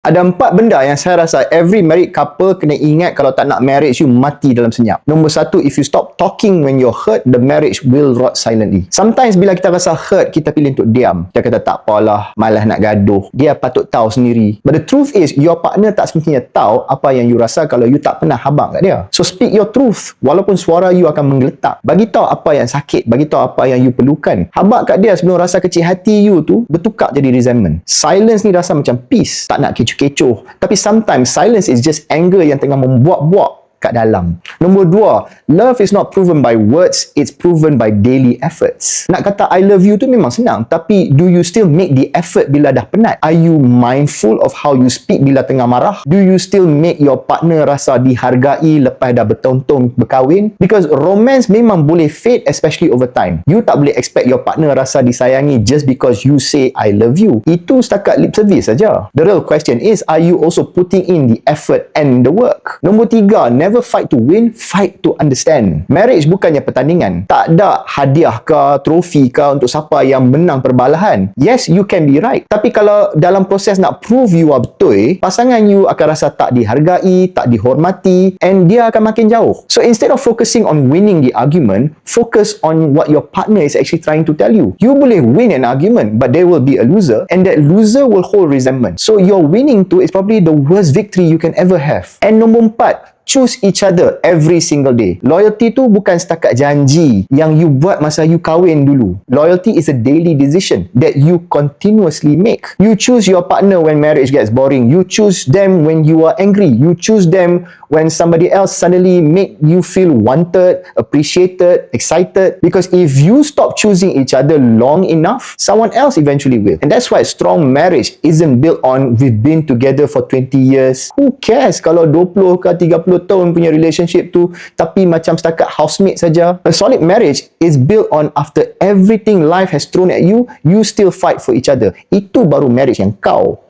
Ada 4 benda yang saya rasa every married couple kena ingat kalau tak nak marriage you mati dalam senyap. Nombor 1, if you stop talking when you're hurt, the marriage will rot silently. Sometimes bila kita rasa hurt, kita pilih untuk diam. Kita kata tak apalah, malas nak gaduh. Dia patut tahu sendiri. But the truth is, your partner tak semestinya tahu apa yang you rasa kalau you tak pernah habaq kat dia. So speak your truth. Walaupun suara you akan menggeletak. Bagi tahu apa yang sakit, bagi tahu apa yang you perlukan. Habaq kat dia sebelum rasa kecil hati you tu bertukar jadi resentment. Silence ni rasa macam peace. Tak nak kecoh. Tapi sometimes silence is just anger yang tengah membuak-buak kat dalam. Nombor 2, love is not proven by words, it's proven by daily efforts. Nak kata I love you tu memang senang, tapi do you still make the effort bila dah penat? Are you mindful of how you speak bila tengah marah? Do you still make your partner rasa dihargai lepas dah bertahun-tahun berkahwin? Because romance memang boleh fade, especially over time. You tak boleh expect your partner rasa disayangi just because you say I love you. Itu setakat lip service saja. The real question is, are you also putting in the effort and the work? Nombor 3, never fight to win, fight to understand. Marriage bukannya pertandingan. Tak ada hadiah ke, trofi ke untuk siapa yang menang perbalahan. Yes, you can be right. Tapi kalau dalam proses nak prove you are betul, pasangan you akan rasa tak dihargai, tak dihormati, and dia akan makin jauh. So instead of focusing on winning the argument, focus on what your partner is actually trying to tell you. You boleh win an argument, but there will be a loser, and that loser will hold resentment. So your winning tu is probably the worst victory you can ever have. And nombor 4, choose each other every single day. Loyalty tu bukan setakat janji yang you buat masa you kahwin dulu. Loyalty is a daily decision that you continuously make. You choose your partner when marriage gets boring. You choose them when you are angry. You choose them when somebody else suddenly make you feel wanted, appreciated, excited. Because if you stop choosing each other long enough, someone else eventually will. And that's why strong marriage isn't built on we've been together for 20 years. Who cares kalau 20 ke 30 tahun punya relationship tu tapi macam setakat housemate saja. A solid marriage is built on after everything life has thrown at you, you still fight for each other. Itu baru marriage yang kau.